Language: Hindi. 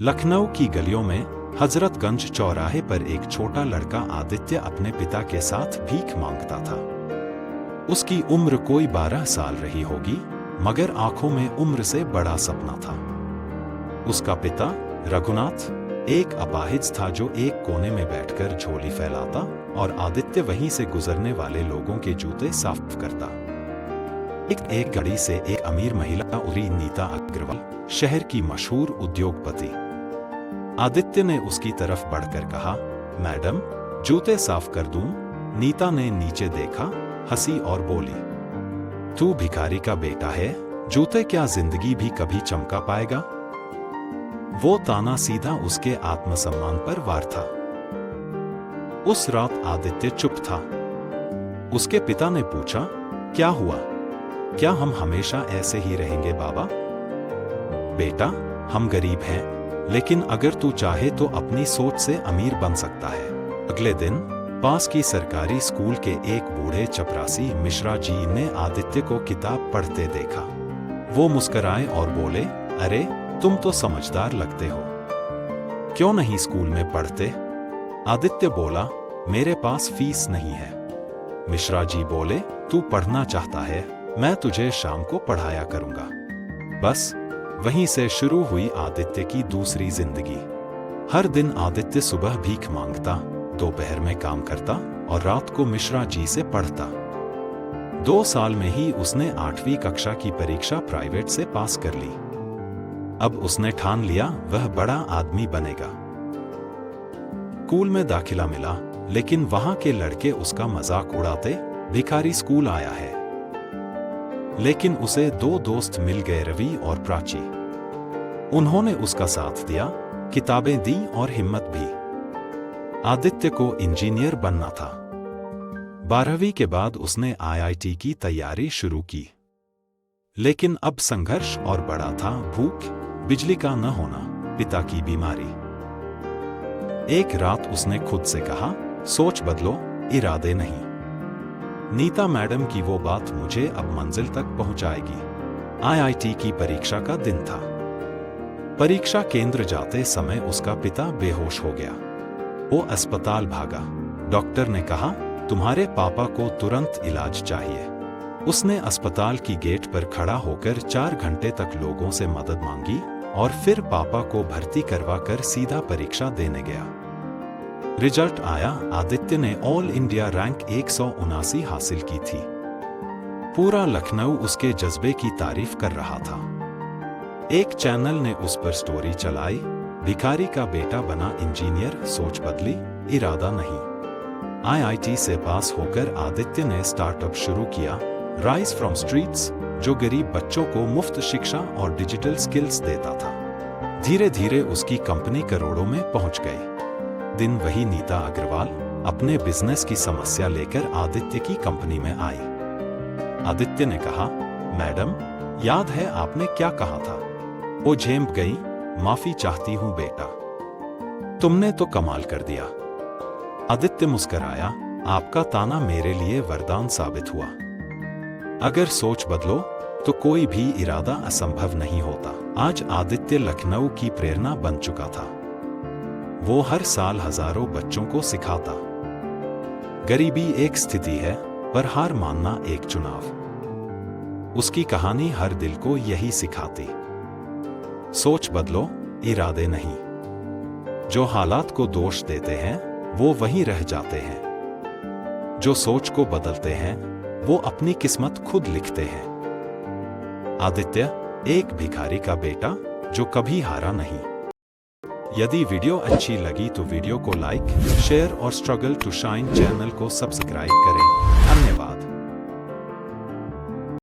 लखनऊ की गलियों में हजरतगंज चौराहे पर एक छोटा लड़का आदित्य अपने पिता के साथ भीख मांगता था। उसकी उम्र कोई 12 साल रही होगी, मगर आंखों में उम्र से बड़ा सपना था। उसका पिता रघुनाथ एक अपाहिज था जो एक कोने में बैठकर झोली फैलाता और आदित्य वहीं से गुजरने वाले लोगों के जूते साफ करता। एक घड़ी से एक अमीर महिला उरी नीता अग्रवाल, शहर की मशहूर उद्योगपति। आदित्य ने उसकी तरफ बढ़कर कहा, मैडम, जूते साफ कर दूं? नीता ने नीचे देखा, हंसी और बोली, तू भिखारी का बेटा है, जूते क्या जिंदगी भी कभी चमका पाएगा? वो ताना सीधा उसके आत्मसम्मान पर वार था। उस रात आदित्य चुप था। उसके पिता ने पूछा, क्या हुआ? क्या हम हमेशा ऐसे ही रहेंगे बाबा? बेटा, हम गरीब हैं, लेकिन अगर तू चाहे तो अपनी सोच से अमीर बन सकता है। अगले दिन पास की सरकारी स्कूल के एक बूढ़े चपरासी मिश्रा जी ने आदित्य को किताब पढ़ते देखा। वो मुस्कुराए और बोले, अरे तुम तो समझदार लगते हो, क्यों नहीं स्कूल में पढ़ते? आदित्य बोला, मेरे पास फीस नहीं है। मिश्रा जी बोले, तू पढ़ना चाहता है, मैं तुझे शाम को पढ़ाया करूंगा। बस वहीं से शुरू हुई आदित्य की दूसरी जिंदगी। हर दिन आदित्य सुबह भीख मांगता, दोपहर में काम करता और रात को मिश्रा जी से पढ़ता। 2 साल में ही उसने 8वीं कक्षा की परीक्षा प्राइवेट से पास कर ली। अब उसने ठान लिया वह बड़ा आदमी बनेगा। स्कूल में दाखिला मिला, लेकिन वहां के लड़के उसका मजाक उड़ाते, भिखारी स्कूल आया है। लेकिन उसे 2 दोस्त मिल गए, रवि और प्राची। उन्होंने उसका साथ दिया, किताबें दी और हिम्मत भी। आदित्य को इंजीनियर बनना था। 12वीं के बाद उसने IIT की तैयारी शुरू की। लेकिन अब संघर्ष और बड़ा था, भूख, बिजली का न होना, पिता की बीमारी। एक रात उसने खुद से कहा, सोच बदलो, इरादे नहीं। नीता मैडम की वो बात मुझे अब मंजिल तक पहुंचाएगी। IIT की परीक्षा का दिन था। परीक्षा केंद्र जाते समय उसका पिता बेहोश हो गया। वो अस्पताल भागा। डॉक्टर ने कहा, तुम्हारे पापा को तुरंत इलाज चाहिए। उसने अस्पताल की गेट पर खड़ा होकर 4 घंटे तक लोगों से मदद मांगी और फिर पापा को भर्ती करवाकर सीधा परीक्षा देने गया। रिजल्ट आया, आदित्य ने ऑल इंडिया रैंक 179 हासिल की थी। पूरा लखनऊ उसके जज्बे की तारीफ कर रहा था। एक चैनल ने उस पर स्टोरी चलाई, भिखारी का बेटा बना इंजीनियर, सोच बदली, इरादा नहीं। IIT से पास होकर आदित्य ने स्टार्टअप शुरू किया, राइज फ्रॉम स्ट्रीट्स, जो गरीब बच्चों को मुफ्त शिक्षा और डिजिटल स्किल्स देता था। धीरे धीरे उसकी कंपनी करोड़ों में पहुंच गई। दिन वही नीता अग्रवाल अपने बिजनेस की समस्या लेकर आदित्य की कंपनी में आई। आदित्य ने कहा, मैडम, याद है आपने क्या कहा था? वो झेंप गई, माफी चाहती हूं बेटा, तुमने तो कमाल कर दिया। आदित्य मुस्कुराया, आपका ताना मेरे लिए वरदान साबित हुआ। अगर सोच बदलो तो कोई भी इरादा असंभव नहीं होता। आज आदित्य लखनऊ की प्रेरणा बन चुका था। वो हर साल हजारों बच्चों को सिखाता, गरीबी एक स्थिति है, पर हार मानना एक चुनाव। उसकी कहानी हर दिल को यही सिखाती, सोच बदलो, इरादे नहीं। जो हालात को दोष देते हैं वो वहीं रह जाते हैं। जो सोच को बदलते हैं वो अपनी किस्मत खुद लिखते हैं। आदित्य, एक भिखारी का बेटा जो कभी हारा नहीं। यदि वीडियो अच्छी लगी तो वीडियो को लाइक, शेयर और स्ट्रगल टू शाइन चैनल को सब्सक्राइब करें। धन्यवाद।